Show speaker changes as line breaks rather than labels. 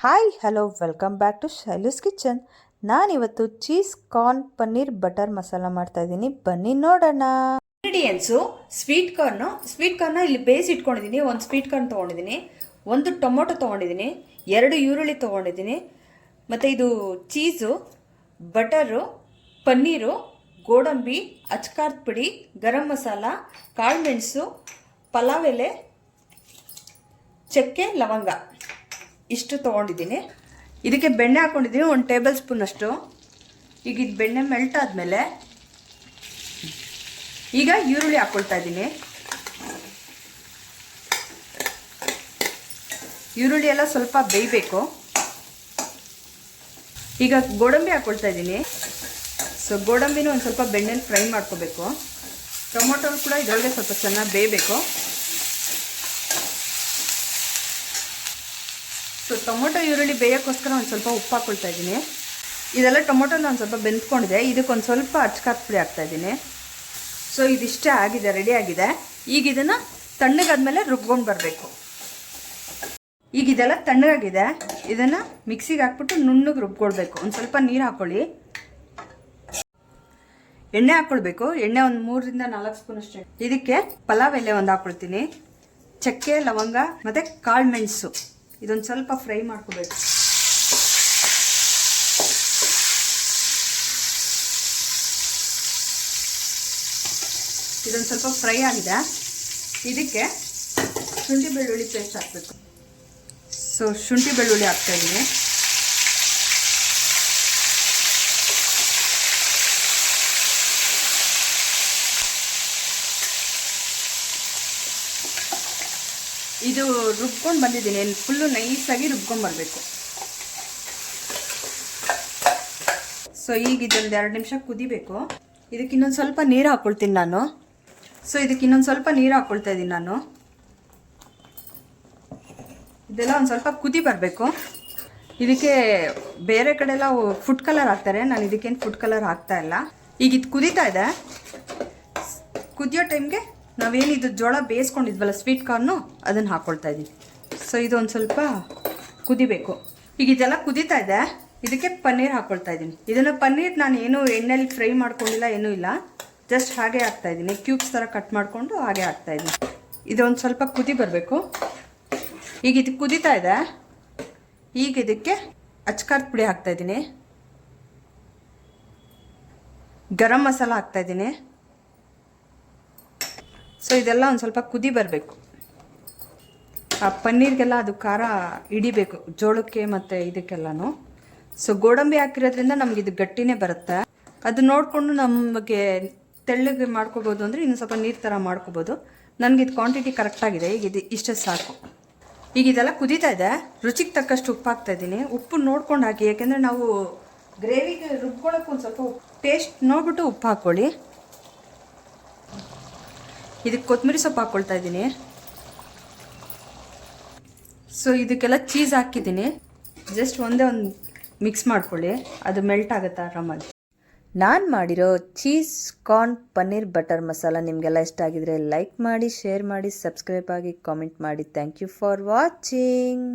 Hi hello welcome back to Shailu's kitchen. ನಾನಿವತ್ತು cheese corn paneer butter masala ಮಾಡ್ತಾ ಇದ್ದೀನಿ. ಬನ್ನಿ ನೋಡೋಣ.
ಇಂಗ್ರೀಡಿಯೆಂಟ್ಸು ಸ್ವೀಟ್ ಕಾರ್ನ್ ಇಲ್ಲಿ ಬೇಯಿಸಿ ಇಟ್ಕೊಂಡಿದ್ದೀನಿ. ಒಂದು ಸ್ವೀಟ್ ಕಾರ್ನ್ ತೊಗೊಂಡಿದ್ದೀನಿ, ಒಂದು ಟೊಮೊಟೊ ತೊಗೊಂಡಿದ್ದೀನಿ, 2 ಈರುಳ್ಳಿ ತೊಗೊಂಡಿದ್ದೀನಿ, ಮತ್ತು ಇದು ಚೀಸು, ಬಟರು, ಪನ್ನೀರು, ಗೋಡಂಬಿ, ಅಚ್ಕಾರದ ಪುಡಿ, ಗರಂ ಮಸಾಲ, ಕಾಳುಮೆಣಸು, ಪಲಾವ್ ಎಲೆ, ಚಕ್ಕೆ, ಲವಂಗ ಇಷ್ಟು ತೊಗೊಂಡಿದ್ದೀನಿ. ಇದಕ್ಕೆ ಬೆಣ್ಣೆ ಹಾಕ್ಕೊಂಡಿದ್ದೀನಿ 1 ಟೇಬಲ್ ಸ್ಪೂನ್ ಅಷ್ಟು. ಈಗ ಇದು ಬೆಣ್ಣೆ ಮೆಲ್ಟ್ ಆದಮೇಲೆ ಈಗ ಈರುಳ್ಳಿ ಹಾಕ್ಕೊಳ್ತಾ ಇದ್ದೀನಿ. ಈರುಳ್ಳಿ ಎಲ್ಲ ಸ್ವಲ್ಪ ಬೇಯಬೇಕು. ಈಗ ಗೋಡಂಬಿ ಹಾಕ್ಕೊಳ್ತಾ ಇದ್ದೀನಿ. ಸೊ ಗೋಡಂಬಿನೂ ಒಂದು ಸ್ವಲ್ಪ ಬೆಣ್ಣೆಲಿ ಫ್ರೈ ಮಾಡ್ಕೋಬೇಕು. ಟೊಮೊಟೊ ಕೂಡ ಇದರೊಳಗೆ ಸ್ವಲ್ಪ ಚೆನ್ನಾಗಿ ಬೇಯಬೇಕು. ಸೊ ಟೊಮೊಟೊ ಈರುಳ್ಳಿ ಬೇಯೋಕ್ಕೋಸ್ಕರ ಒಂದು ಸ್ವಲ್ಪ ಉಪ್ಪು ಹಾಕ್ಕೊಳ್ತಾ ಇದ್ದೀನಿ. ಇದೆಲ್ಲ ಟೊಮೊಟೊನ ಒಂದು ಸ್ವಲ್ಪ ಬೆಂದ್ಕೊಂಡಿದೆ. ಇದಕ್ಕೊಂದು ಸ್ವಲ್ಪ ಅಚ್ಕಾರದ ಪುಡಿ ಹಾಕ್ತಾಯಿದ್ದೀನಿ. ಸೊ ಇದಿಷ್ಟೇ ಆಗಿದೆ, ರೆಡಿ ಆಗಿದೆ. ಈಗ ಇದನ್ನು ತಣ್ಣಗಾದ್ಮೇಲೆ ರುಬ್ಕೊಂಡು ಬರಬೇಕು. ಈಗ ಇದೆಲ್ಲ ತಣ್ಣಗಾಗಿದೆ. ಇದನ್ನು ಮಿಕ್ಸಿಗೆ ಹಾಕ್ಬಿಟ್ಟು ನುಣ್ಣಗೆ ರುಬ್ಕೊಳ್ಬೇಕು. ಒಂದು ಸ್ವಲ್ಪ ನೀರು ಹಾಕ್ಕೊಳ್ಳಿ. ಎಣ್ಣೆ ಹಾಕ್ಕೊಳ್ಬೇಕು. ಎಣ್ಣೆ ಒಂದು 3 ರಿಂದ 4 ಸ್ಪೂನ್ ಅಷ್ಟೇ. ಇದಕ್ಕೆ ಪಲಾವ್ ಎಲೆ ಒಂದು ಹಾಕ್ಕೊಳ್ತೀನಿ, ಚಕ್ಕೆ, ಲವಂಗ ಮತ್ತು ಕಾಳು ಮೆಣಸು ಇದೊಂದು ಸ್ವಲ್ಪ ಫ್ರೈ ಮಾಡ್ಕೋಬೇಕು. ಇದೊಂದು ಸ್ವಲ್ಪ ಫ್ರೈ ಆಗಿದೆ. ಇದಕ್ಕೆ ಶುಂಠಿ ಬೆಳ್ಳುಳ್ಳಿ ಪೇಸ್ಟ್ ಹಾಕಬೇಕು. ಸೊ ಶುಂಠಿ ಬೆಳ್ಳುಳ್ಳಿ ಹಾಕ್ತಾಯಿದ್ದೀನಿ. ಇದು ರುಬ್ಕೊಂಡು ಬಂದಿದ್ದೀನಿ. ಫುಲ್ಲು ನೈಸಾಗಿ ರುಬ್ಕೊಂಡು ಬರಬೇಕು. ಸೊ ಈಗ ಇದೊಂದು 2 ನಿಮಿಷ ಕುದಿಬೇಕು. ಇದಕ್ಕೆ ಇನ್ನೊಂದು ಸ್ವಲ್ಪ ನೀರು ಹಾಕ್ಕೊಳ್ತೀನಿ ನಾನು. ಸೊ ಇದಕ್ಕೆ ಇನ್ನೊಂದು ಸ್ವಲ್ಪ ನೀರು ಹಾಕ್ಕೊಳ್ತಾ ಇದ್ದೀನಿ ನಾನು. ಇದೆಲ್ಲ ಒಂದು ಸ್ವಲ್ಪ ಕುದಿ ಬರಬೇಕು. ಇದಕ್ಕೆ ಬೇರೆ ಕಡೆ ಎಲ್ಲ ಫುಡ್ ಕಲರ್ ಹಾಕ್ತಾರೆ, ನಾನು ಇದಕ್ಕೇನು ಫುಡ್ ಕಲರ್ ಹಾಕ್ತಾ ಇಲ್ಲ. ಈಗ ಇದು ಕುದೀತಾ ಇದೆ. ಕುದಿಯೋ ಟೈಮ್ಗೆ ನಾವೇನಿದು ಜೋಳ ಬೇಯಿಸ್ಕೊಂಡಿದ್ವಲ್ಲ ಸ್ವೀಟ್ ಕಾರ್ನು, ಅದನ್ನು ಹಾಕ್ಕೊಳ್ತಾ ಇದ್ದೀವಿ. ಸೊ ಇದು ಒಂದು ಸ್ವಲ್ಪ ಕುದಿಬೇಕು. ಈಗ ಇದೆಲ್ಲ ಕುದೀತಾ ಇದೆ. ಇದಕ್ಕೆ ಪನ್ನೀರ್ ಹಾಕ್ಕೊಳ್ತಾ ಇದ್ದೀನಿ. ಇದನ್ನು ಪನ್ನೀರ್ ನಾನು ಏನು ಎಣ್ಣೆಲಿ ಫ್ರೈ ಮಾಡ್ಕೊಂಡಿಲ್ಲ, ಏನೂ ಇಲ್ಲ, ಜಸ್ಟ್ ಹಾಗೆ ಹಾಕ್ತಾಯಿದ್ದೀನಿ. ಕ್ಯೂಬ್ಸ್ ಥರ ಕಟ್ ಮಾಡಿಕೊಂಡು ಹಾಗೆ ಹಾಕ್ತಾಯಿದ್ದೀನಿ. ಇದೊಂದು ಸ್ವಲ್ಪ ಕುದಿ ಬರಬೇಕು. ಈಗ ಇದು ಕುದೀತಾ ಇದೆ. ಈಗ ಇದಕ್ಕೆ ಅಚ್ಕಾರದ ಪುಡಿ ಹಾಕ್ತಾಯಿದ್ದೀನಿ, ಗರಂ ಮಸಾಲ ಹಾಕ್ತಾಯಿದ್ದೀನಿ. ಸೊ ಇದೆಲ್ಲ ಒಂದು ಸ್ವಲ್ಪ ಕುದಿ ಬರಬೇಕು. ಆ ಪನ್ನೀರ್ಗೆಲ್ಲ ಅದು ಖಾರ ಹಿಡಿಬೇಕು, ಜೋಳಕ್ಕೆ ಮತ್ತು ಇದಕ್ಕೆಲ್ಲನೂ. ಸೊ ಗೋಡಂಬಿ ಹಾಕಿರೋದ್ರಿಂದ ನಮ್ಗೆ ಇದು ಗಟ್ಟಿನೇ ಬರುತ್ತೆ. ಅದು ನೋಡಿಕೊಂಡು ನಮಗೆ ತೆಳ್ಳಗೆ ಮಾಡ್ಕೋಬೋದು, ಅಂದರೆ ಇನ್ನು ಸ್ವಲ್ಪ ನೀರು ಥರ ಮಾಡ್ಕೋಬೋದು. ನನಗೆ ಇದು ಕ್ವಾಂಟಿಟಿ ಕರೆಕ್ಟಾಗಿದೆ. ಈಗ ಇದು ಇಷ್ಟೇ ಸಾಕು. ಈಗ ಇದೆಲ್ಲ ಕುದೀತಾ ಇದೆ. ರುಚಿಗೆ ತಕ್ಕಷ್ಟು ಉಪ್ಪು ಹಾಕ್ತಾಯಿದ್ದೀನಿ. ಉಪ್ಪು ನೋಡ್ಕೊಂಡು ಹಾಕಿ, ಯಾಕೆಂದರೆ ನಾವು ಗ್ರೇವಿಗೆ ರುಬ್ಕೊಳ್ಳೋಕೆ ಒಂದು ಸ್ವಲ್ಪ ಟೇಸ್ಟ್ ನೋಡ್ಬಿಟ್ಟು ಉಪ್ಪು ಹಾಕ್ಕೊಳ್ಳಿ. ಇದಕ್ಕೆ ಕೊತ್ತಂಬರಿ ಸೊಪ್ಪು ಹಾಕ್ಕೊಳ್ತಾ ಇದ್ದೀನಿ. ಸೊ ಇದಕ್ಕೆಲ್ಲ ಚೀಸ್ ಹಾಕಿದ್ದೀನಿ. ಜಸ್ಟ್ ಒಂದೇ ಒಂದು ಮಿಕ್ಸ್ ಮಾಡ್ಕೊಳ್ಳಿ, ಅದು ಮೆಲ್ಟ್ ಆಗುತ್ತೆ ಆರಾಮಾಗಿ.
ನಾನು ಮಾಡಿರೋ cheese corn paneer butter masala ನಿಮಗೆಲ್ಲ ಇಷ್ಟ ಆಗಿದ್ರೆ ಲೈಕ್ ಮಾಡಿ, ಶೇರ್ ಮಾಡಿ, ಸಬ್ಸ್ಕ್ರೈಬ್ ಆಗಿ, ಕಾಮೆಂಟ್ ಮಾಡಿ. Thank you for watching.